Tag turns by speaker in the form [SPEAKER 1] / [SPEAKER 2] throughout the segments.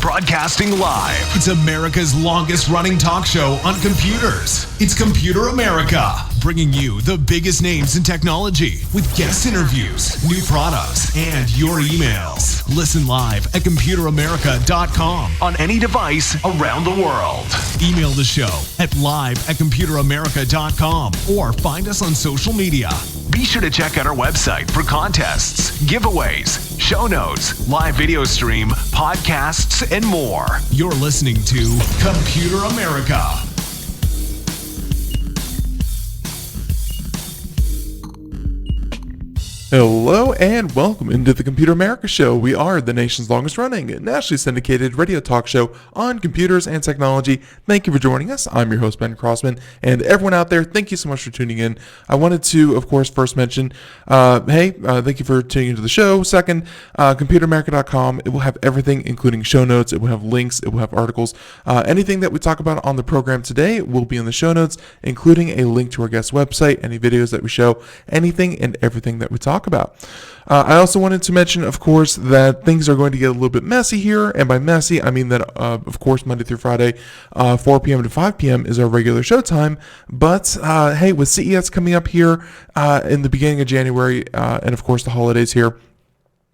[SPEAKER 1] Broadcasting live. It's America's longest running talk show on computers. It's Computer America, bringing you the biggest names in technology with guest interviews, new products, and your emails. Listen live at computeramerica.com on any device around the world. Email the show at live@computeramerica.com or find us on social media. Be sure to check out our website for contests, giveaways, show notes, live video stream, podcasts, and more. You're listening to Computer America.
[SPEAKER 2] Hello and welcome into the Computer America Show. We are the nation's longest running, nationally syndicated radio talk show on computers and technology. Thank you for joining us. I'm your host, Ben Crossman, and everyone out there, thank you so much for tuning in. I wanted to, of course, first mention, thank you for tuning into the show. Second, computeramerica.com, it will have everything, including show notes. It will have links. It will have articles. Anything that we talk about on the program today will be in the show notes, including a link to our guest website, any videos that we show, anything and everything that we talk about. I also wanted to mention, of course, that things are going to get a little bit messy here, and by messy, I mean that, of course, Monday through Friday, 4 p.m. to 5 p.m. is our regular show time, but hey, with CES coming up here in the beginning of January, and of course the holidays here,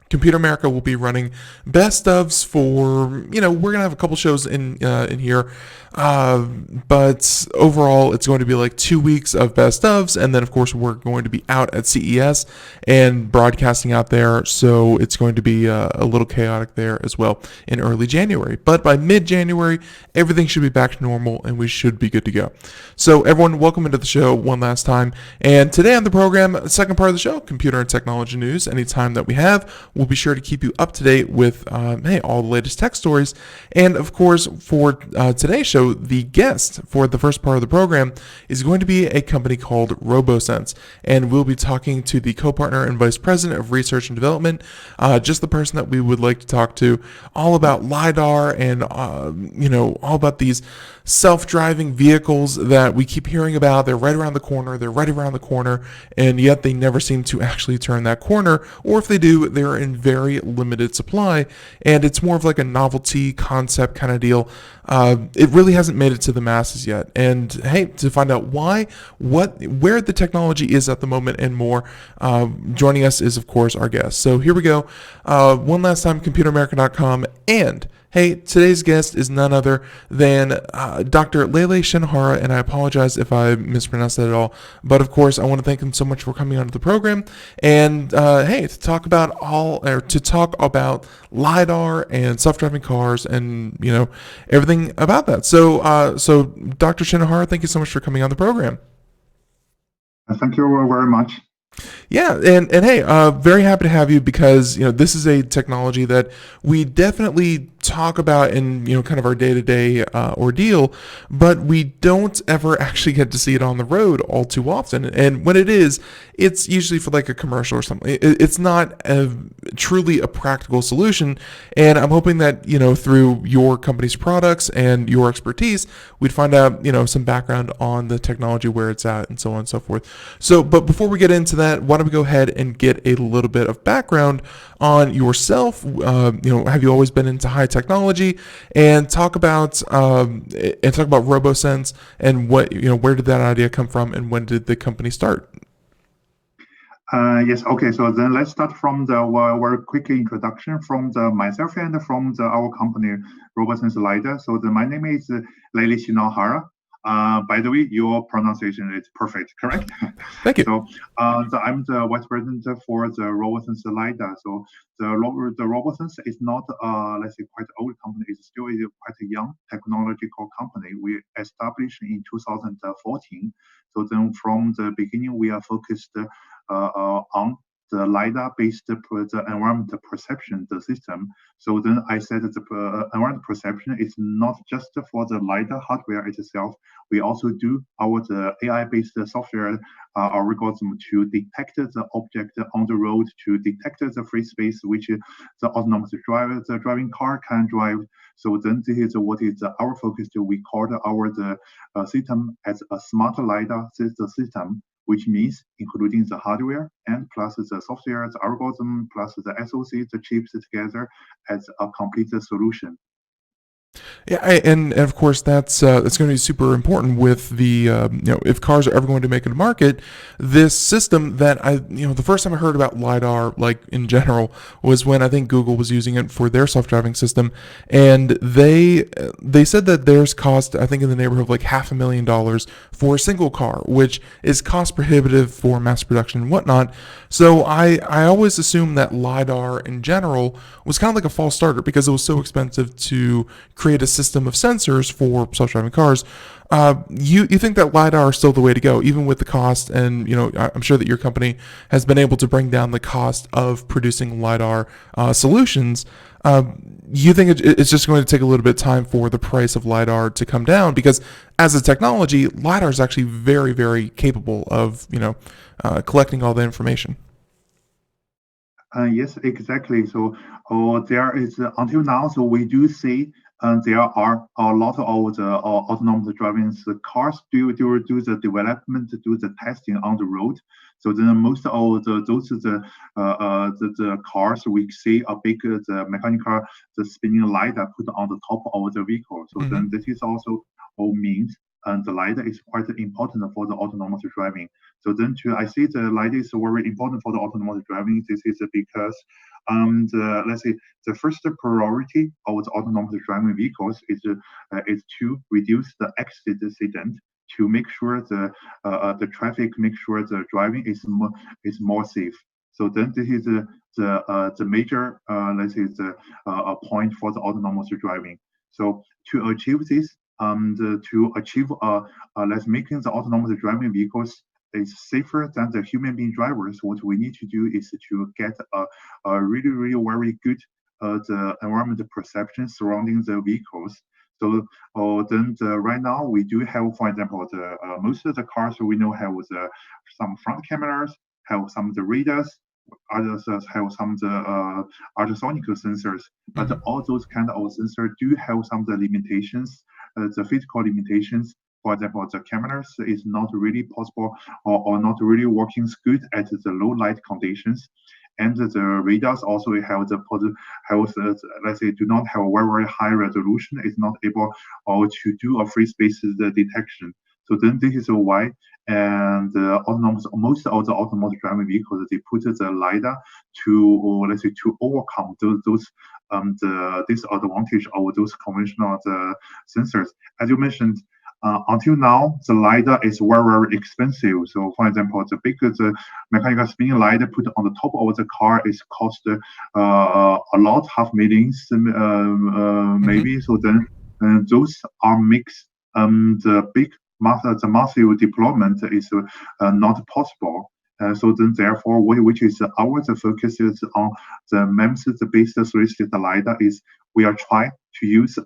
[SPEAKER 2] Computer America will be running best ofs for, we're going to have a couple shows in here, but overall it's going to be like 2 weeks of best ofs, and then of course we're going to be out at CES and broadcasting out there, so it's going to be a little chaotic there as well in early January. But by mid-January, everything should be back to normal and we should be good to go. So everyone, welcome into the show one last time. And today on the program, second part of the show, computer and technology news. Anytime that we have, we'll be sure to keep you up to date with all the latest tech stories. And of course, for today's show, the guest for the first part of the program is going to be a company called Robosense. And we'll be talking to the co-partner and vice president of research and development, just the person that we would like to talk to, all about LiDAR and, all about these self-driving vehicles that we keep hearing about. They're right around the corner, and yet they never seem to actually turn that corner, or if they do, they're in very limited supply, and it's more of like a novelty concept kind of deal. It really hasn't made it to the masses yet, and hey, to find out why, where the technology is at the moment and more, joining us is of course our guest. So here we go, one last time, computeramerica.com, and hey, today's guest is none other than Dr. Leilei Shinohara, and I apologize if I mispronounced that at all. But of course, I want to thank him so much for coming onto the program, and to talk about LiDAR and self-driving cars, and everything about that. So Dr. Shinohara, thank you so much for coming on the program.
[SPEAKER 3] Thank you very much.
[SPEAKER 2] Yeah, and hey, very happy to have you, because this is a technology that we definitely talk about in kind of our day-to-day ordeal, but we don't ever actually get to see it on the road all too often. And when it is, it's usually for like a commercial or something. It's not truly a practical solution. And I'm hoping that through your company's products and your expertise, we'd find out some background on the technology, where it's at, and so on and so forth. So, but before we get into that, why don't we go ahead and get a little bit of background on yourself? Have you always been into high technology? And talk about Robosense, and what where did that idea come from, and when did the company start?
[SPEAKER 3] Yes. Okay. So then let's start from the very quick introduction from myself and from our company, Robosense LiDAR. So my name is Leilei Shinohara. By the way, your pronunciation is perfect, correct?
[SPEAKER 2] Thank you.
[SPEAKER 3] So, I'm the vice president for the Robosense LiDAR. So, the Robosense is not, let's say, quite old company. It's still quite a young technological company. We established in 2014. So then, from the beginning, we are focused on the LiDAR-based the environment perception the system. So then I said that the environment perception is not just for the LiDAR hardware itself. We also do the AI-based software algorithm to detect the object on the road, to detect the free space which the autonomous the driving car can drive. So then this is what is our focus. We call the system as a smart LiDAR system, which means including the hardware and plus the software, the algorithm, plus the SoC, the chips together as a complete solution.
[SPEAKER 2] Yeah, and of course that's going to be super important with the if cars are ever going to make it to market, this system that the first time I heard about LiDAR like in general was when I think Google was using it for their self-driving system, and they said that theirs cost I think in the neighborhood of like $500,000 for a single car, which is cost prohibitive for mass production and whatnot. So I always assumed that LiDAR in general was kind of like a false starter because it was so expensive to create a system of sensors for self-driving cars. You think that LiDAR is still the way to go, even with the cost, and I'm sure that your company has been able to bring down the cost of producing LiDAR solutions. You think it's just going to take a little bit of time for the price of LiDAR to come down because as a technology, LiDAR is actually very, very capable of collecting all the information.
[SPEAKER 3] Yes, exactly. So, there is until now. So we do see, there are a lot of the autonomous driving cars do the development, do the testing on the road. So then most of the cars we see a big the mechanical the spinning LiDAR put on the top of the vehicle. So
[SPEAKER 2] Mm-hmm.
[SPEAKER 3] then this is also all means. And the LiDAR is quite important for the autonomous driving. So then I see the LiDAR is very important for the autonomous driving. This is because let's say the first priority of the autonomous driving vehicles is to reduce the accident, to make sure the traffic, make sure the driving is more safe. So then this is the major let's say the point for the autonomous driving. So to achieve this, to achieve let's making the autonomous driving vehicles is safer than the human being drivers. What we need to do is to get a really, really very good the environment perception surrounding the vehicles. So right now we do have, for example, the most of the cars we know have some front cameras, have some of the radars, others have some of the ultrasonic sensors. But
[SPEAKER 2] Mm-hmm.
[SPEAKER 3] all those kind of sensors do have some of the limitations, the physical limitations. For example, the cameras is not really possible or not really working good at the low light conditions. And the radars also have let's say do not have a very, very high resolution. It's not able to do a free space detection. So then this is why and most of the autonomous driving vehicles they put the LiDAR to let's say to overcome those the disadvantage of those conventional sensors. As you mentioned, until now, the LiDAR is very, very expensive. So, for example, the big the mechanical spinning LiDAR put on the top of the car is cost a lot, half millions,
[SPEAKER 2] Mm-hmm.
[SPEAKER 3] maybe. So then those are mixed. The massive deployment is not possible. So then, therefore, which is the focus is on the MEMS-based solid-state LiDAR is we are trying to use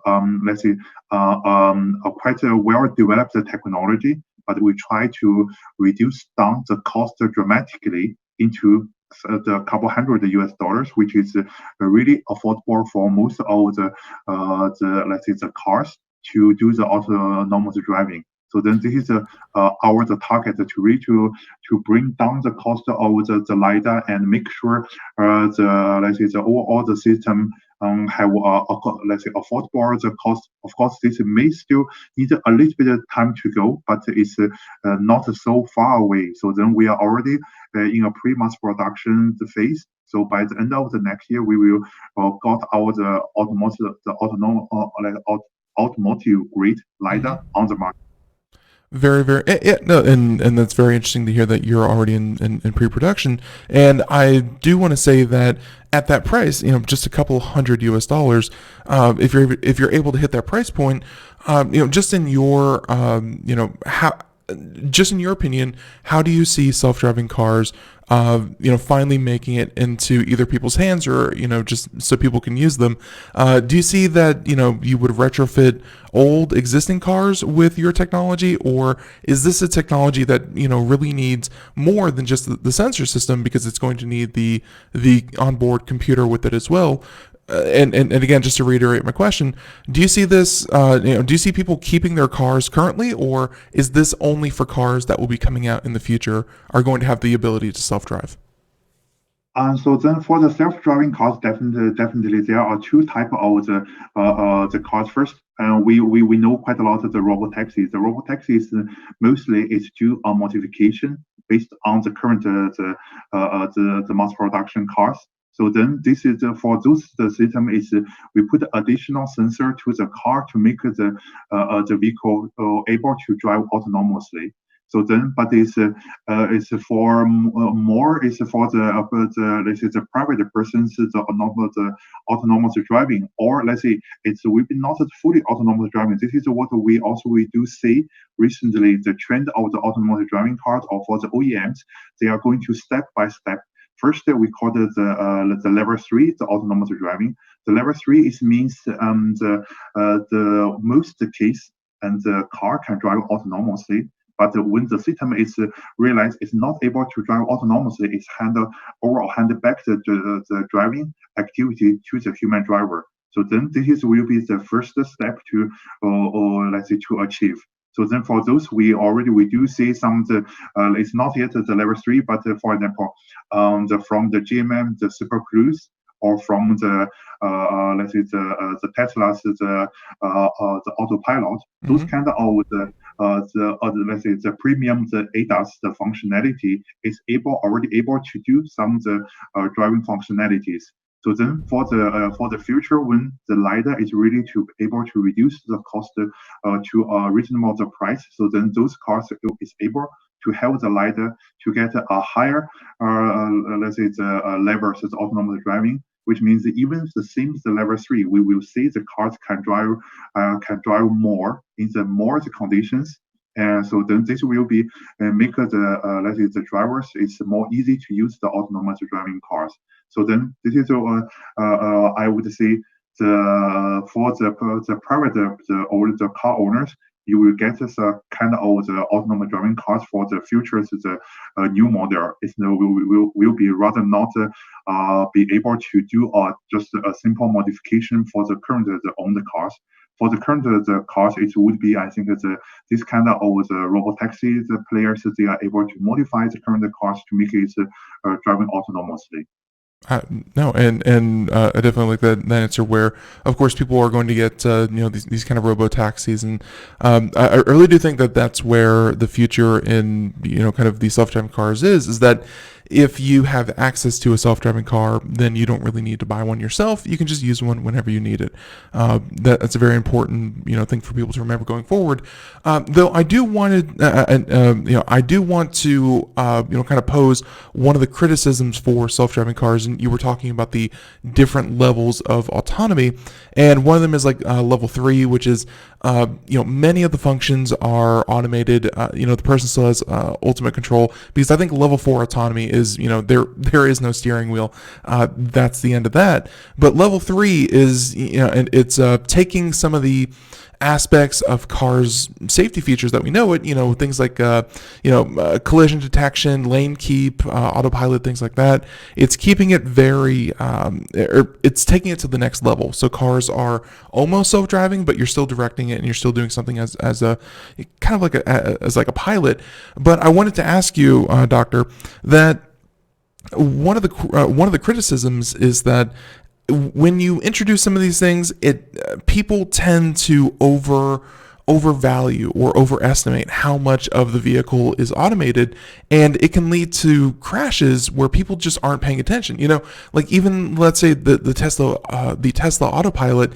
[SPEAKER 3] let's say a quite a well-developed technology, but we try to reduce down the cost dramatically into the couple hundred US dollars, which is really affordable for most of the let's say the cars to do the autonomous driving. So then this is our the target to really to bring down the cost of the LiDAR and make sure the let's say the overall the system have let's say affordable the cost. Of course, this may still need a little bit of time to go, but it's not so far away. So then we are already in a pre-mass production phase. So by the end of the next year, we will got our the automotive grade
[SPEAKER 2] Mm-hmm.
[SPEAKER 3] LiDAR on the market.
[SPEAKER 2] Very, very, no, and that's very interesting to hear that you're already in pre-production. And I do want to say that at that price, just a couple hundred US dollars, if you're able to hit that price point, just in your, how, just in your opinion, how do you see self-driving cars, finally making it into either people's hands or, just so people can use them? Do you see that, you would retrofit old existing cars with your technology, or is this a technology that, really needs more than just the sensor system, because it's going to need the onboard computer with it as well? And again, just to reiterate my question, do you see this? Do you see people keeping their cars currently, or is this only for cars that will be coming out in the future are going to have the ability to self-drive?
[SPEAKER 3] So then for the self-driving cars, definitely there are two types of the cars. First, we know quite a lot of the robotaxis. The robotaxis mostly is due on modification based on the current the mass production cars. So then this is for those the system is we put additional sensor to the car to make the vehicle able to drive autonomously. So then, but it's for more is for the let's say the private persons the autonomous driving, or let's say it's we not fully autonomous driving. This is what we do see recently, the trend of the autonomous driving cars, or for the OEMs, they are going to step by step. First, we call it the level 3, the autonomous driving. The level 3 means the most case and the car can drive autonomously. But when the system is realized it's not able to drive autonomously, it's hand back the driving activity to the human driver. So then will be the first step to, or let's say, to achieve. So then for those, we do see some, it's not yet the level 3, but for example, from the GMM, the Super Cruise, or from the let's say the Tesla's the autopilot, those kind of let's say the premium the ADAS the functionality is already able to do some the driving functionalities. So then for the future, when the LiDAR is really able to reduce the cost to a reasonable price, so then those cars is able to have the LiDAR to get a higher let's say the levels of autonomous driving, which means that even the same the level 3, we will see the cars can drive more in the more the conditions. And so then this will be make the let's say the drivers is more easy to use the autonomous driving cars. So then this is I would say for the private the car owners, you will get this kind of the autonomous driving cars for the future. The new model is will be rather not be able to do just a simple modification for the current the owned cars. For the current the cars, it would be, I think, this kind of the robotaxi the players, they are able to modify the current cars to make it driving autonomously.
[SPEAKER 2] No, and I definitely like that answer. Where, of course, people are going to get these kind of robo taxis, and I really do think that that's where the future in kind of these self-driving cars is that if you have access to a self-driving car, then you don't really need to buy one yourself. You can just use one whenever you need it. That's a very important thing for people to remember going forward. Though I do want to kind of pose one of the criticisms for self-driving cars, and you were talking about the different levels of autonomy, and one of them is like level 3, which is many of the functions are automated. The person still has ultimate control, because I think level 4 autonomy is there is no steering wheel. That's the end of that. But level 3 is and it's taking some of the aspects of cars' safety features that we know it, things like collision detection, lane keep, autopilot, things like that. It's keeping it very it's taking it to the next level. So cars are almost self-driving, but you're still directing it and you're still doing something as a kind of like a pilot. But I wanted to ask you, Doctor, that one of the criticisms is that when you introduce some of these things, people tend to overvalue or overestimate how much of the vehicle is automated, and it can lead to crashes where people just aren't paying attention. Like even let's say the Tesla autopilot,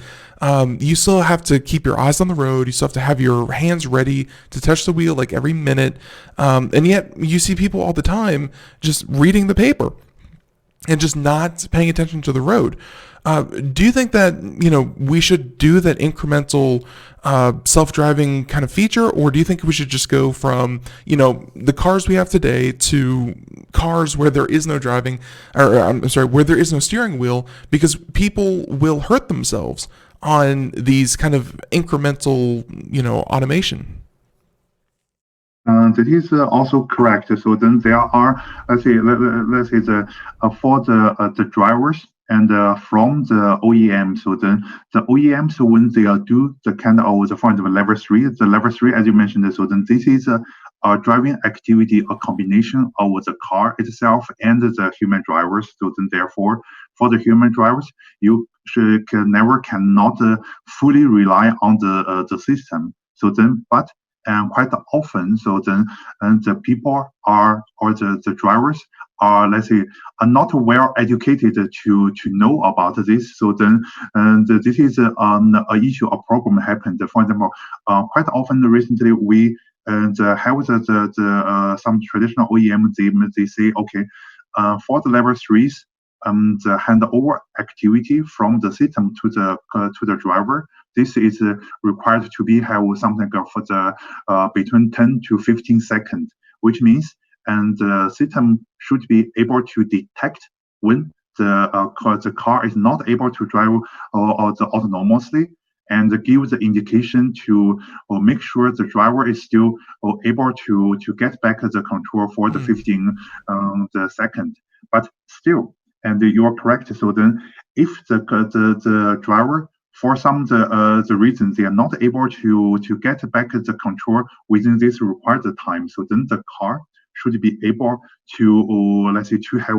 [SPEAKER 2] you still have to keep your eyes on the road. You still have to have your hands ready to touch the wheel like every minute, and yet you see people all the time just reading the paper and just not paying attention to the road. Do you think that, we should do that incremental self-driving kind of feature, or do you think we should just go from, the cars we have today to cars where there is no driving, or I'm sorry, where there is no steering wheel, because people will hurt themselves on these kind of incremental, automation?
[SPEAKER 3] That is also correct. So then there are, let's say for the drivers and from the OEM. So then the OEMs, when they do the kind of for example level 3, as you mentioned. So then this is a driving activity, a combination of the car itself and the human drivers. So then therefore, for the human drivers, you cannot fully rely on the system. So then, but quite often, so then the people or the drivers are, let's say, are not well educated to know about this. So then, this is an issue, a problem happened. For example, quite often recently we have some traditional OEM. They say, okay, for the level 3s, the handover activity from the system to the driver. This is required to have something for the between 10 to 15 seconds, which means the system should be able to detect when the car is not able to drive autonomously, and give the indication to make sure the driver is still able to get back the control for the 15 second. But still, and you are correct. So then, if the driver, for some the reason, they are not able to get back the control within this required time, so then the car should be able to let's say to have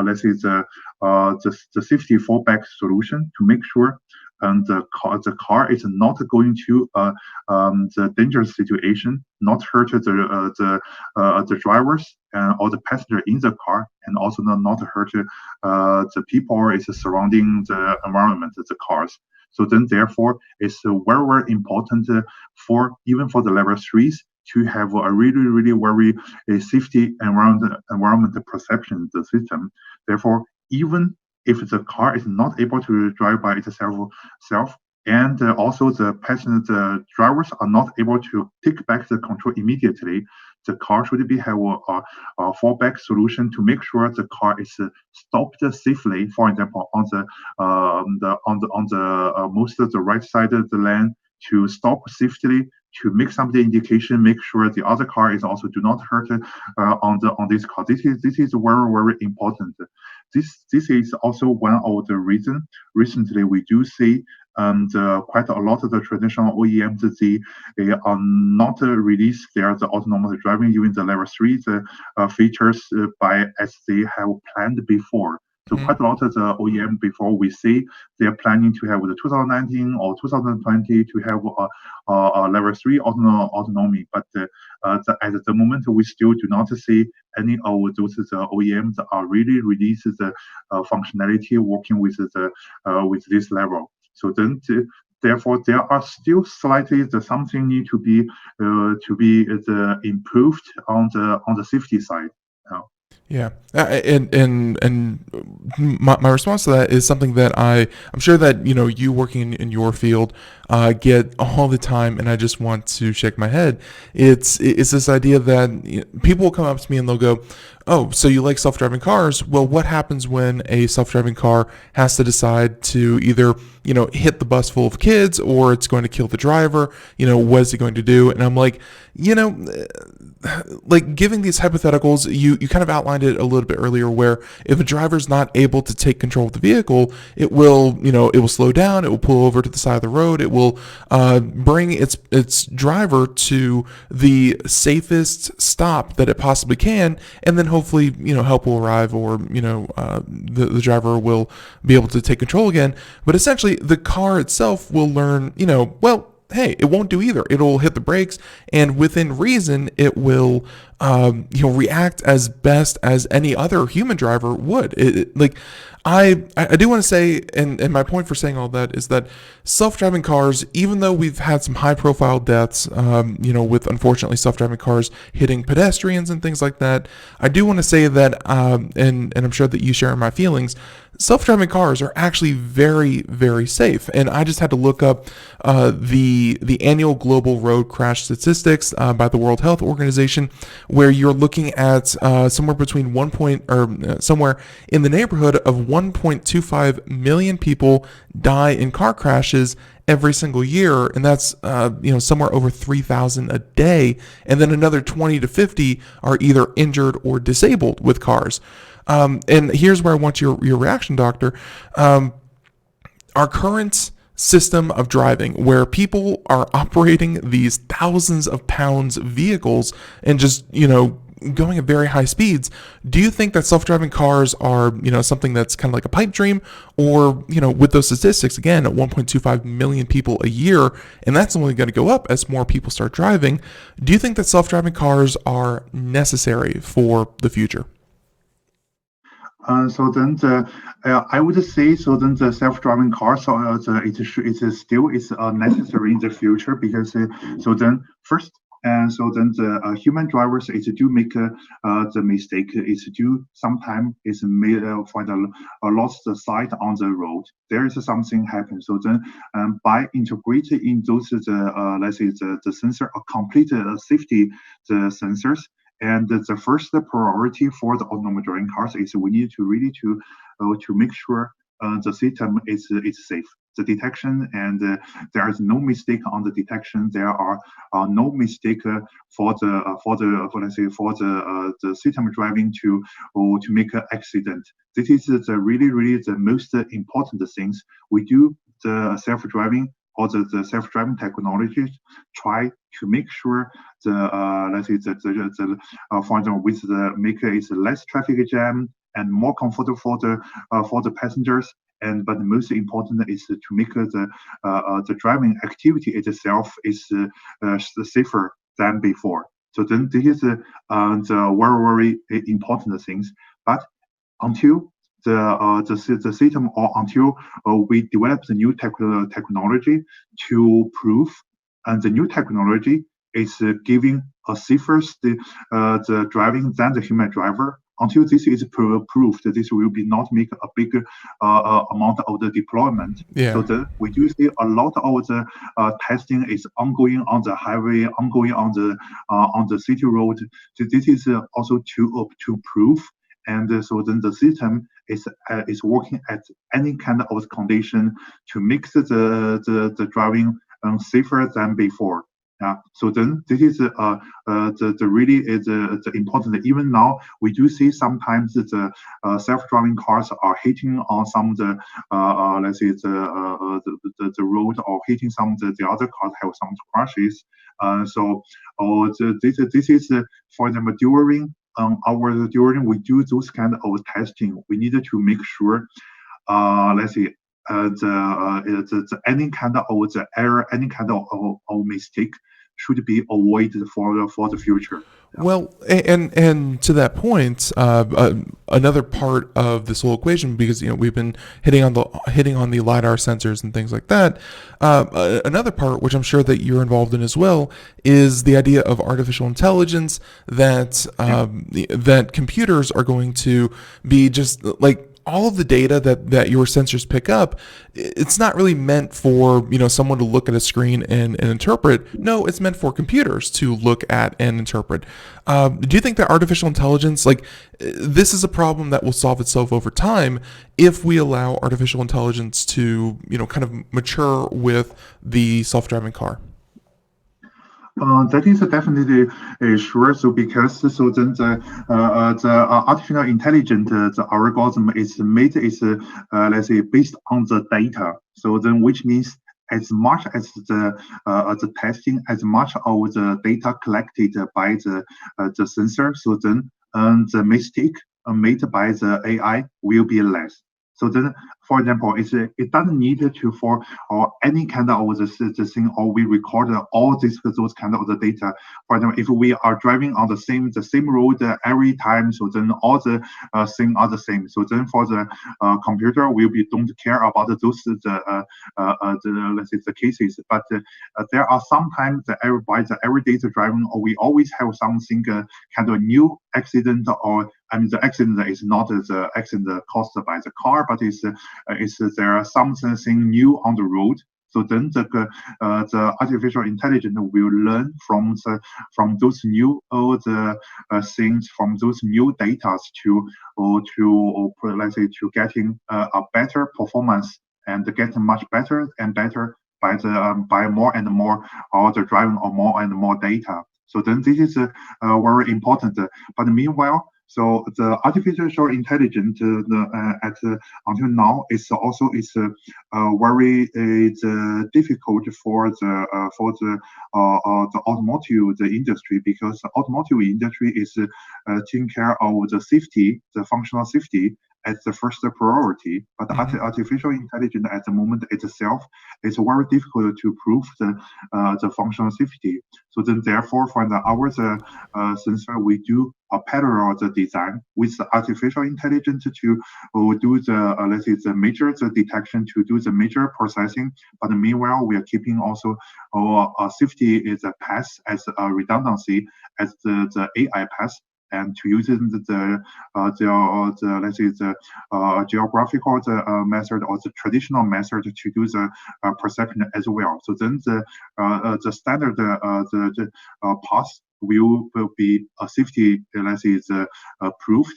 [SPEAKER 3] let's say the safety fallback solution to make sure the car is not going to the dangerous situation, not hurt the drivers or the passenger in the car, and also not hurt the people is surrounding the environment, the cars. So then, therefore, it's very, very important for even for the level 3s to have a really very safety environment perception in the system. Therefore, even if the car is not able to drive by itself, and also the drivers are not able to take back the control immediately, the car should have a fallback solution to make sure the car is stopped safely. For example, on the most of the right side of the lane, to stop safely, to make some indication, make sure the other car is also do not hurt on this car. This is very, very important. This is also one of the reasons recently we do see quite a lot of the traditional OEMs, they are not release the autonomous driving even the level 3 features by as they have planned before. So quite a lot of the OEM before we see they are planning to have the 2019 or 2020 to have a level 3 autonomy, but at the moment we still do not see any of those OEMs are really releases the functionality working with with this level. So then, therefore, there are still slightly something need to be improved on the safety side.
[SPEAKER 2] Yeah, and my response to that is something that I'm sure that you working in your field get all the time, and I just want to shake my head. It's this idea that people will come up to me and they'll go, "Oh, so you like self-driving cars? Well, what happens when a self-driving car has to decide to either hit the bus full of kids, or it's going to kill the driver? What is it going to do?" And I'm like, like giving these hypotheticals, you kind of outlined it a little bit earlier, where if a driver's not able to take control of the vehicle, it will slow down, it will pull over to the side of the road, it will bring its driver to the safest stop that it possibly can, and then hopefully help will arrive, or the driver will be able to take control again. But essentially, the car itself will learn, well, hey, it won't do either. It'll hit the brakes, and within reason, it will react as best as any other human driver would. I do want to say, and my point for saying all that is that self-driving cars, even though we've had some high-profile deaths, with unfortunately self-driving cars hitting pedestrians and things like that, I do want to say that, and I'm sure that you share my feelings, self-driving cars are actually very, very safe. And I just had to look up the annual global road crash statistics by the World Health Organization, where you're looking at somewhere between somewhere in the neighborhood of 1.25 million people die in car crashes every single year, and that's somewhere over 3,000 a day, and then another 20 to 50 are either injured or disabled with cars. And here's where I want your reaction, Doctor. Our current system of driving, where people are operating these thousands of pounds vehicles and just, going at very high speeds, do you think that self-driving cars are, something that's kind of like a pipe dream? Or, with those statistics, again, at 1.25 million people a year, and that's only going to go up as more people start driving, do you think that self-driving cars are necessary for the future?
[SPEAKER 3] I would say the self-driving cars it still is necessary in the future because first. And the human drivers is do make the mistake is do sometimes is made for the lost the sight on the road. There is something happen. So then by integrating in those let's say the sensor complete safety the sensors. And the first priority for the autonomous driving cars is we need to really to make sure the system is safe. The detection and there is no mistake on the detection. There are no mistake for the system driving to make an accident. This is the really the most important things we do. The self-driving or the self-driving technologies try to make sure the let's say for example with the make it less traffic jam and more comfortable for the passengers. But the most important is to make the driving activity itself is safer than before. So then this is the very important things. But until the system or until we develop the new technology to prove, and the new technology is giving a safer the driving than the human driver. Until this is proved, this will be not make a big amount of the deployment.
[SPEAKER 2] Yeah.
[SPEAKER 3] So we do see a lot of the testing is ongoing on the highway, ongoing on the city road. So this is also to prove. And so then the system is working at any kind of condition to make the driving safer than before. So then this is the really is the important. Even now we do see sometimes the self-driving cars are hitting on some of the let's say the road or hitting some of the other cars have some crashes. This is for them during we do those kind of testing. We needed to make sure let's say any kind of the error, any kind of mistake should be avoided for the future.
[SPEAKER 2] Well, and to that point, another part of this whole equation, because we've been hitting on the LiDAR sensors and things like that. Another part, which I'm sure that you're involved in as well, is the idea of artificial intelligence that that computers are going to be just like all of the data that your sensors pick up. It's not really meant for someone to look at a screen and interpret. No, it's meant for computers to look at and interpret. Do you think that artificial intelligence, this is a problem that will solve itself over time if we allow artificial intelligence to kind of mature with the self-driving car?
[SPEAKER 3] That is definitely sure. So because then the artificial intelligence, the algorithm is made let's say based on the data. So then which means as much as the testing, as much of the data collected by the sensor, so then the mistake made by the AI will be less. So then for example, it doesn't need to for or any kind of the thing, or we record all those kind of the data. For example, if we are driving on the same road every time, so then all the thing are the same. So then for the computer, we don't care about the let's say the cases, but there are sometimes by the everyday driving, or we always have something kind of new accident, or I mean the accident is not the accident caused by the car, but is there are something new on the road. So then the artificial intelligence will learn from those new things, from those new data to let's say to getting a better performance and get much better and better by more and more or the driving or more and more data. So then this is very important. But meanwhile, so the artificial intelligence until now is also very difficult for the automotive the industry, because the automotive industry is taking care of the safety, the functional safety as the first priority. But artificial intelligence at the moment itself is very difficult to prove the functional safety. So then therefore for our sensor, we do a parallel the design with the artificial intelligence to do the let's say the major detection, to do the major processing. But meanwhile, we are keeping also our safety is a pass as a redundancy as the AI pass, and to use the let's say the geographical method or the traditional method to do the perception as well. So then the standard path will be a safety, let's say, proved.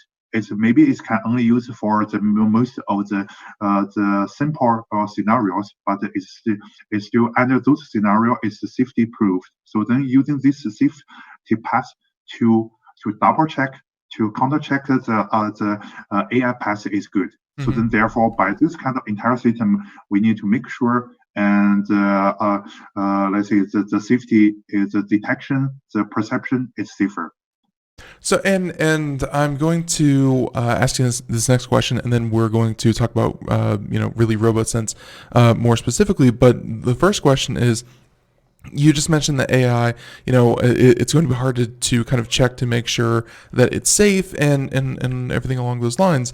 [SPEAKER 3] Maybe it can only use for the most of the simple scenarios, but it's still under those scenarios it's safety proved. So then using this safety path to double check, to counter check the AI path is good. So then therefore by this kind of entire system, we need to make sure and let's say the safety is the detection, the perception is safer.
[SPEAKER 2] So and I'm going to ask you this next question, and then we're going to talk about really Robosense more specifically. But the first question is, you just mentioned the AI, it's going to be hard to kind of check to make sure that it's safe and everything along those lines.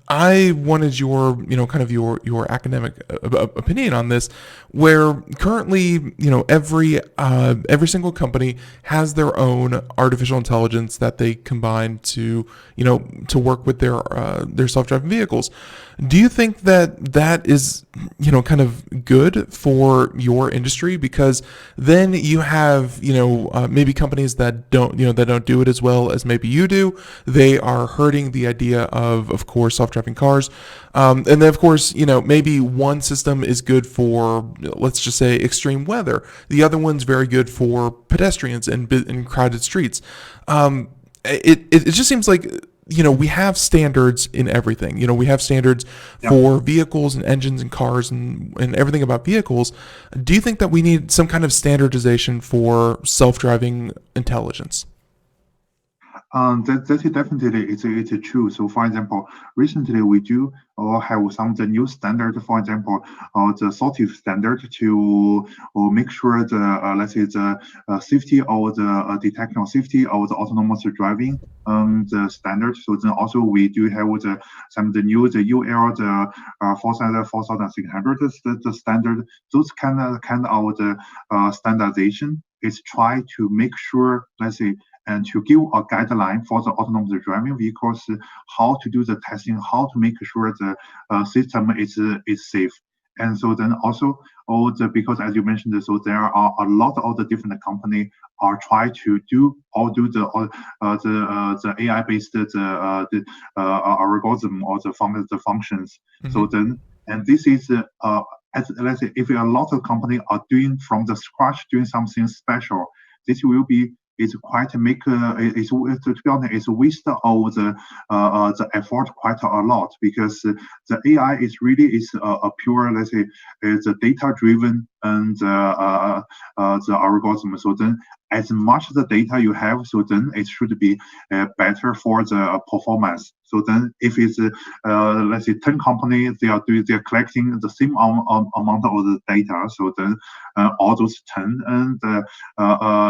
[SPEAKER 2] I wanted your, kind of your academic opinion on this, where currently, every single company has their own artificial intelligence that they combine to work with their self-driving vehicles. Do you think that is, kind of good for your industry? Because then you have, maybe companies that don't do it as well as maybe you do. They are hurting the idea of course, self-driving cars. And then, of course, maybe one system is good for, let's just say, extreme weather. The other one's very good for pedestrians in crowded streets. It just seems like, we have standards in everything. We have standards for vehicles and engines and cars and everything about vehicles. Do you think that we need some kind of standardization for self-driving intelligence?
[SPEAKER 3] That is definitely it's true. So for example, recently we do have some the new standard. For example, the SOTIF standard to make sure the let's say the safety or the detection of safety of the autonomous driving the standard. So then also we do have the new the UL the 4600 the standard. Those kind of the standardization is try to make sure, let's say, and to give a guideline for the autonomous driving vehicles, how to do the testing, how to make sure the system is safe. And so then also, because as you mentioned, so there are a lot of the different company are try to do the AI based algorithm or the functions. Mm-hmm. So then, and this is as let's say, if a lot of company are doing from the scratch, doing something special, this will be. It's quite make it's to be honest, it's waste of the effort quite a lot, because the AI is really a pure, let's say, it's a data driven and the algorithm. So then as much the data you have, so then it should be better for the performance. So then if it's let's say 10 companies, they're collecting the same amount of the data. So then all those 10 and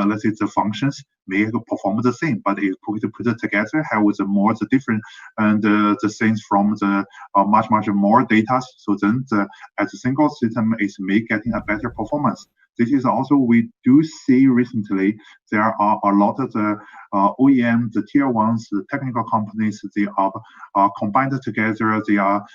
[SPEAKER 3] let's say the functions may perform the same, but if we put it together, have the different and the things from the much more data. So then as a single system is getting a better performance. This is also we do see recently there are a lot of the OEM, the tier ones, the technical companies. They are combined together. They are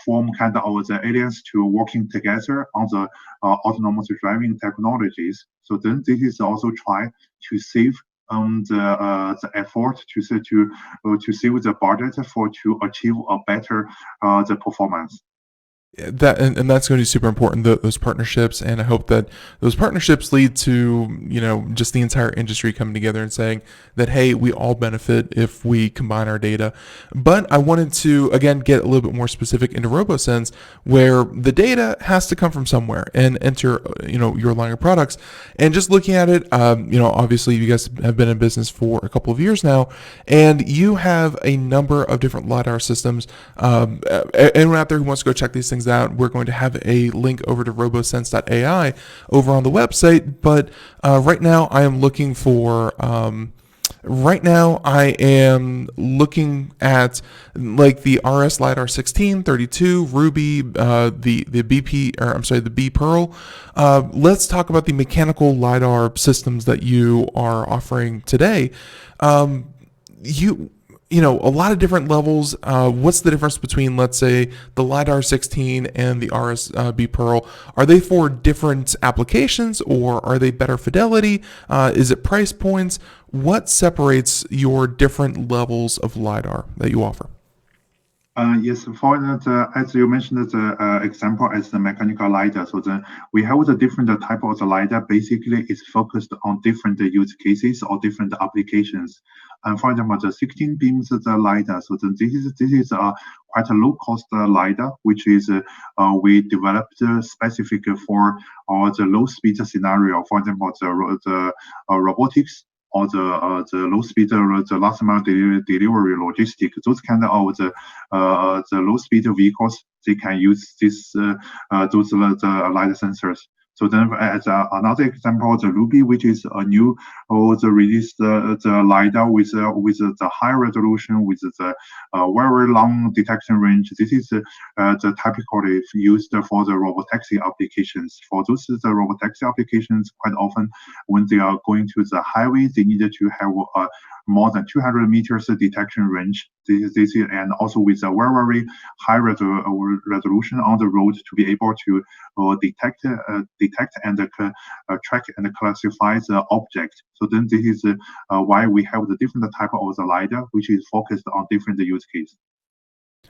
[SPEAKER 3] form kind of the alliance to working together on the autonomous driving technologies. So then this is also try to save the effort to save the budget for to achieve a better the performance.
[SPEAKER 2] That and that's going to be super important, those partnerships, and I hope that those partnerships lead to just the entire industry coming together and saying that, hey, we all benefit if we combine our data. But I wanted to again get a little bit more specific into Robosense, where the data has to come from somewhere and enter your line of products. And just looking at it, obviously you guys have been in business for a couple of years now, and you have a number of different LiDAR systems. Anyone out there who wants to go check these things out, we're going to have a link over to robosense.ai over on the website. But right now I am looking for right now I am looking at like the RS LiDAR 16, 32, Ruby, the BP, or I'm sorry, the B Pearl. Let's talk about the mechanical LiDAR systems that you are offering today. A lot of different levels. What's the difference between, let's say, the LiDAR 16 and the RSB Pearl? Are they for different applications, or are they better fidelity? Is it price points? What separates your different levels of LiDAR that you offer?
[SPEAKER 3] Yes, for that, as you mentioned, the example as the mechanical LiDAR. So we have the different type of the LiDAR. Basically, it's focused on different use cases or different applications. And for example, the 16 beams the LiDAR. So this is quite a low cost LiDAR, which is we developed specific for the low speed scenario. For example, the robotics, or the low speed, the last mile delivery logistics, those kind of the low speed vehicles, they can use those the LiDAR sensors. So then, as another example, the Ruby, which is a new the released the LiDAR with the high resolution, with the very long detection range. This is the typically used for the robotaxi applications. For those the robotaxi applications, quite often when they are going to the highway, they need to have more than 200 meters detection range. This and also with a very high resolution on the road to be able to detect and track and classify the object. So then this is why we have the different type of the LiDAR, which is focused on different use cases.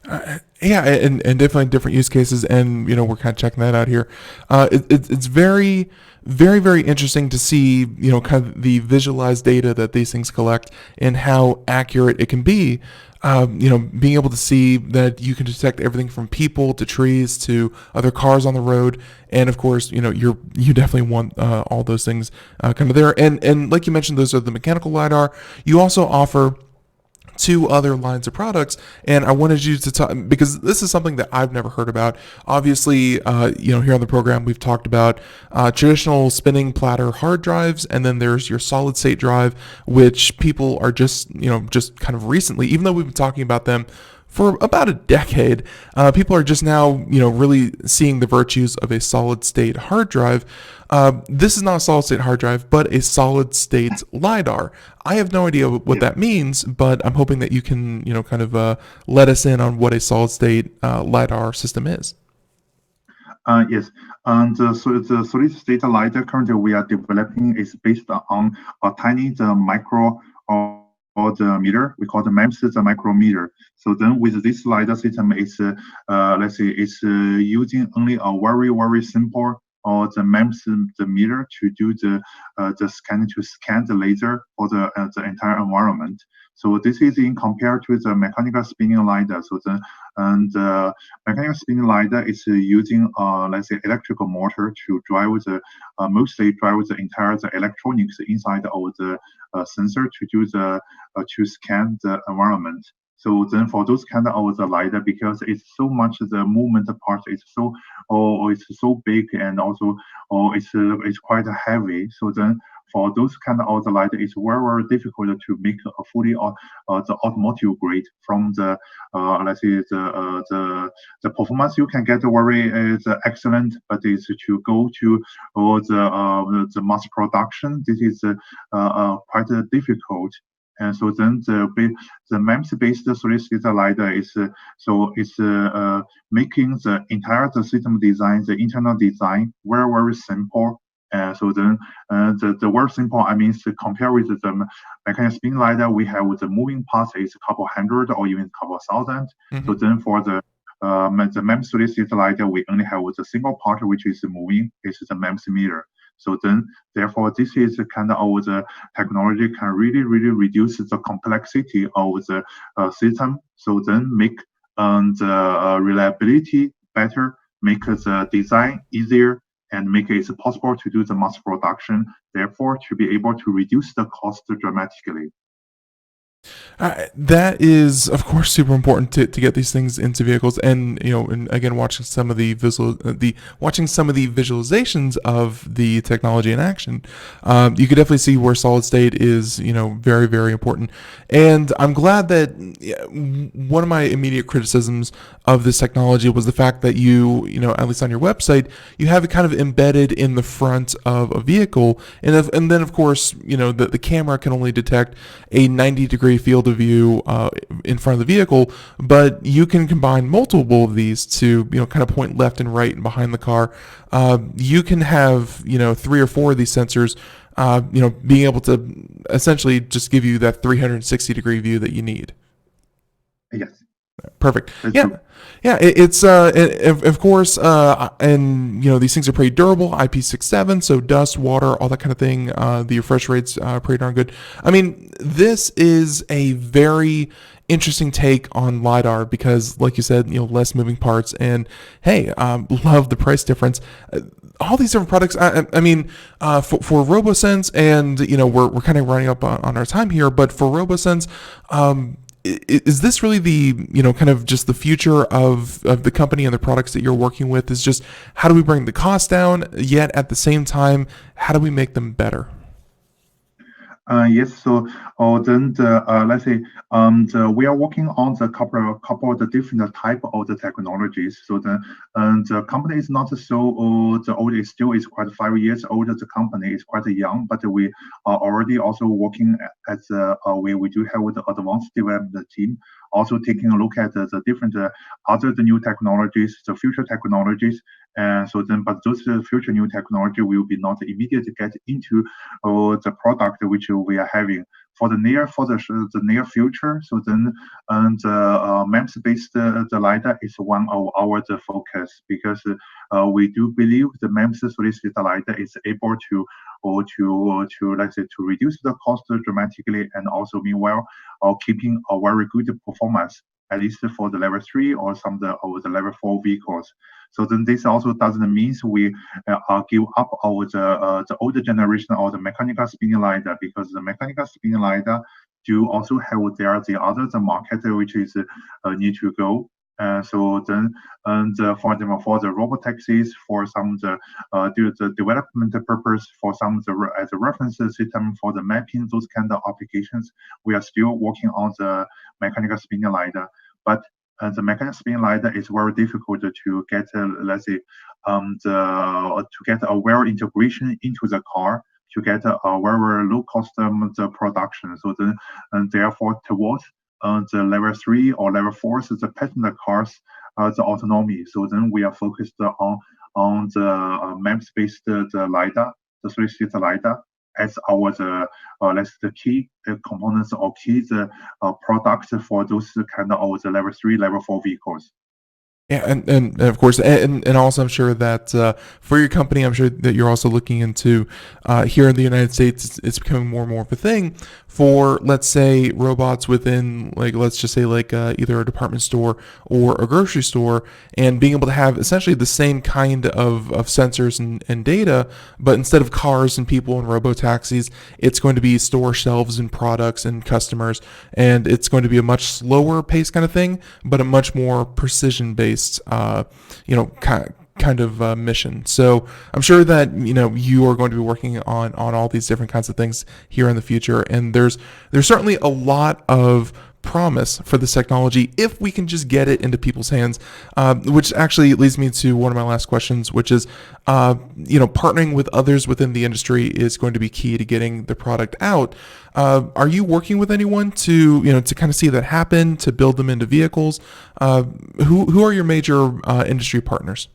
[SPEAKER 2] And definitely different use cases, and we're kind of checking that out here. It's very, very, very interesting to see kind of the visualized data that these things collect and how accurate it can be. Being of to see that you can detect everything from people to trees to other cars on the road, and of course, you definitely want all those things kind of there. And like you mentioned, those are the mechanical LiDAR. You also offer two other lines of products, and I wanted you to talk, because this is something that I've never heard about. Obviously, here on the program we've talked about traditional spinning platter hard drives, and then there's your solid state drive, which people are just kind of recently, even though we've been talking about them for about a decade, people are just now, really seeing the virtues of a solid state hard drive. This is not a solid state hard drive, but a solid state LiDAR. I have no idea what that means, but I'm hoping that you can, kind of let us in on what a solid state LiDAR system is.
[SPEAKER 3] Yes, and so the solid state LiDAR currently we are developing is based on a tiny micro or the meter. We call the MEMS the micrometer. So then with this LiDAR system, it's let's say it's using only a very simple or the MEMS the meter to do the scan to scan the laser for the entire environment. So this is in compared to the mechanical spinning LiDAR. So mechanical spinning LiDAR is using let's say electrical motor to drive mostly drive the entire electronics inside of the sensor to do to scan the environment. So then for those kind of the LiDAR, because it's so much the movement part is so it's so big, and also it's quite heavy. So then for those kind of the LiDAR, it's very difficult to make a fully the automotive grade from the let's say the performance you can get very is excellent, but it's to go to the mass production. This is quite difficult. And so then the MEMS-based solid-state LiDAR is making the entire the system design, the internal design, very simple. So then the word simple, I mean, to compare with the mechanical spin LiDAR, we have the moving parts is a couple hundred or even a couple thousand.
[SPEAKER 2] Mm-hmm.
[SPEAKER 3] So then for the MEMS solid-state LiDAR, we only have the single part which is moving, is the MEMS meter. So then, therefore, this is kind of the technology can really reduce the complexity of the system. So then make the reliability better, make the design easier, and make it possible to do the mass production. Therefore, to be able to reduce the cost dramatically.
[SPEAKER 2] That is, of course, super important to get these things into vehicles, and and again, watching some of the visualizations of the technology in action, you could definitely see where solid state is, very important. And I'm glad that one of my immediate criticisms of this technology was the fact that you at least on your website, you have it kind of embedded in the front of a vehicle, and then of course, the camera can only detect a 90-degree field of view in front of the vehicle, but you can combine multiple of these to kind of point left and right and behind the car. You can have 3 or 4 of these sensors being able to essentially just give you that 360-degree view that you need.
[SPEAKER 3] Yes.
[SPEAKER 2] Perfect.
[SPEAKER 3] That's
[SPEAKER 2] Yeah.
[SPEAKER 3] true.
[SPEAKER 2] Yeah, it's of course, and these things are pretty durable, IP67, so dust, water, all that kind of thing. The refresh rate's pretty darn good. I mean, this is a very interesting take on LiDAR because, like you said, less moving parts, and hey, love the price difference. All these different products. I mean, for Robosense, and we're kind of running up on our time here, but for Robosense, is this really the kind of just the future of the company and the products that you're working with? Is just how do we bring the cost down, yet at the same time, how do we make them better?
[SPEAKER 3] Yes. So, then let's say we are working on the couple of the different type of the technologies. So the company is not so the old is still is quite 5 years old. The company is quite young, but we are already also working as we do have the advanced development team, also taking a look at the different other the new technologies, the future technologies. So then, but those future new technology will be not immediately get into the product which we are having for the near future. So then, and MEMS based the LiDAR is one of our the focus, because we do believe the MEMS solid-state LiDAR is able to let's say to reduce the cost dramatically, and also meanwhile keeping a very good performance, at least for the level 3 or some of the level 4 vehicles. So then this also doesn't mean we give up the older generation of the mechanical spinning LiDAR, because the mechanical spinning LiDAR do also have the market which is need to go. So then, and for the robotaxis, for some the development purpose, for some as a reference system for the mapping, those kind of applications, we are still working on the mechanical spinning LiDAR. But the mechanical spinning LiDAR is very difficult to get, let's say, to get a well integration into the car, to get a very low cost the production. So then, and therefore towards the level 3 or level 4, so the passenger cars, the autonomy. So then we are focused on the MEMS-based the LiDAR, the solid-state LiDAR, as our the key components or key products for those kind of the level 3, level 4 vehicles.
[SPEAKER 2] Yeah, and of course, and also I'm sure that for your company, I'm sure that you're also looking into here in the United States, it's becoming more and more of a thing for, let's say, robots within, like, let's just say, like either a department store or a grocery store, and being able to have essentially the same kind of sensors and data, but instead of cars and people and robo taxis, it's going to be store shelves and products and customers, and it's going to be a much slower pace kind of thing, but a much more precision based kind of mission. So I'm sure that you are going to be working on all these different kinds of things here in the future, and there's certainly a lot of promise for this technology if we can just get it into people's hands, which actually leads me to one of my last questions, which is partnering with others within the industry is going to be key to getting the product out. Are you working with anyone to kind of see that happen, to build them into vehicles? Who are your major industry partners?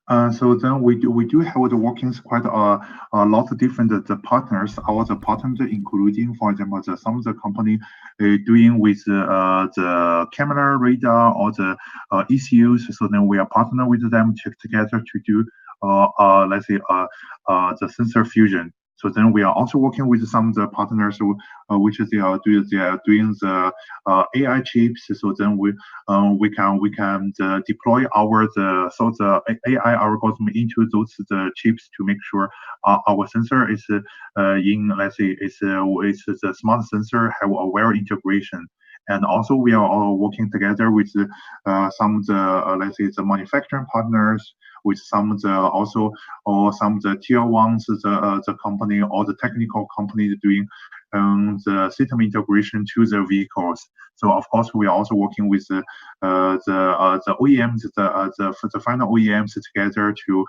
[SPEAKER 3] So then we do have the workings quite a lot of different the partners. Our the partners including, for example, some of the company doing with the camera, radar, or the ECUs. So then we are partner with them together to do let's say the sensor fusion. So then we are also working with some of the partners which they are doing the AI chips. So then we can deploy the AI algorithm into those the chips to make sure our sensor is in, let's say, is the smart sensor have a well integration. And also we are all working together with some of the let's say the manufacturing partners, with some of the also or some of the tier ones, the company or the technical companies doing the system integration to the vehicles. So of course we are also working with the OEMs, the final OEMs together to